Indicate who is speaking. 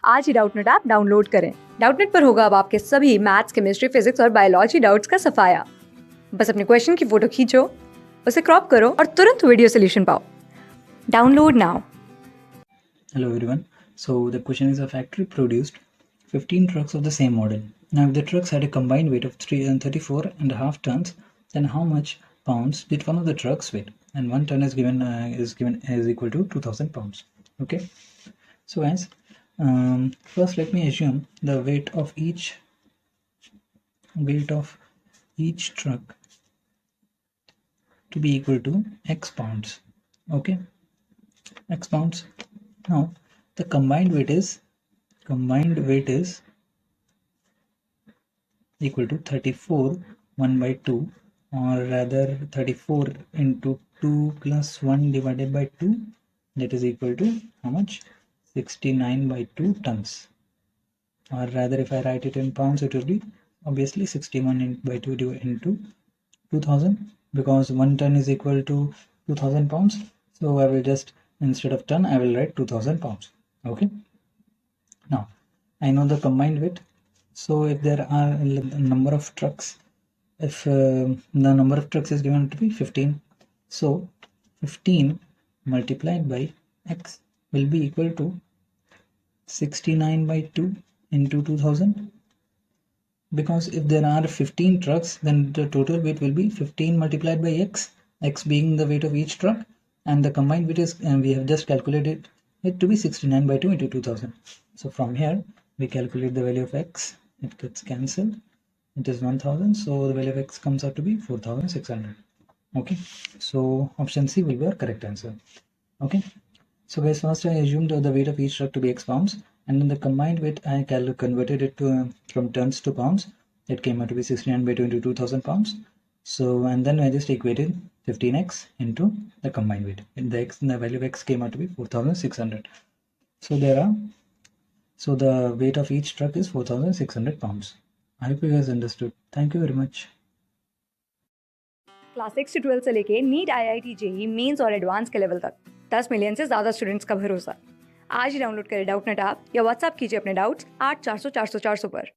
Speaker 1: आज ही Doubtnut app download करें। Doubtnut पर होगा अब आपके सभी मैथ्स, केमिस्ट्री, फिजिक्स और बायोलॉजी डाउट्स का सफाया। बस अपने क्वेश्चन की फोटो खींचो, उसे क्रॉप करो और तुरंत वीडियो सोल्यूशन पाओ। Download now.
Speaker 2: Hello everyone. So the question is, a factory produced 15 trucks of the same model. Now if the trucks had a combined weight of 34.5 tons, then how much pounds did one of the trucks weigh? And 1 ton is equal to 2000 pounds. Okay. So guys, first let me assume the weight of each truck to be equal to x pounds. Okay, x pounds. Now the combined weight is equal to 34 1 by 2, or rather 34 into 2 plus 1 divided by 2, that is equal to how much? 69 by 2 tons. Or rather, if I write it in pounds, it will be obviously 61 by 2 into 2000, because 1 ton is equal to 2000 pounds. So I will just, instead of ton, I will write 2000 pounds. Okay. Now I know the combined weight. So if there are a number of trucks, if the number of trucks is given to be 15, so 15 multiplied by x will be equal to 69 by 2 into 2000, because if there are 15 trucks, then the total weight will be 15 multiplied by x being the weight of each truck, and the combined weight is, we have just calculated it to be 69 by 2 into 2000. So from here we calculate the value of x, it gets cancelled, it is 1000, so the value of x comes out to be 4600. Okay, so option C will be our correct answer. Okay, so guys, first I assumed the weight of each truck to be x pounds, and then the combined weight I converted it to from tons to pounds. It came out to be 69 by 2 into 2000 pounds. So, and then I just equated 15x into the combined weight, and the value of x came out to be 4600. So the weight of each truck is 4600 pounds. I hope you guys understood. Thank you very much.
Speaker 1: Class 6 से 12 से लेके NEET, IIT, JEE mains और advance के level तक 10 million से ज्यादा students का भरोसा। आज ही डाउनलोड करें डाउटनेट ऐप या व्हाट्सएप कीजिए अपने डाउट्स 8400 400 400 पर।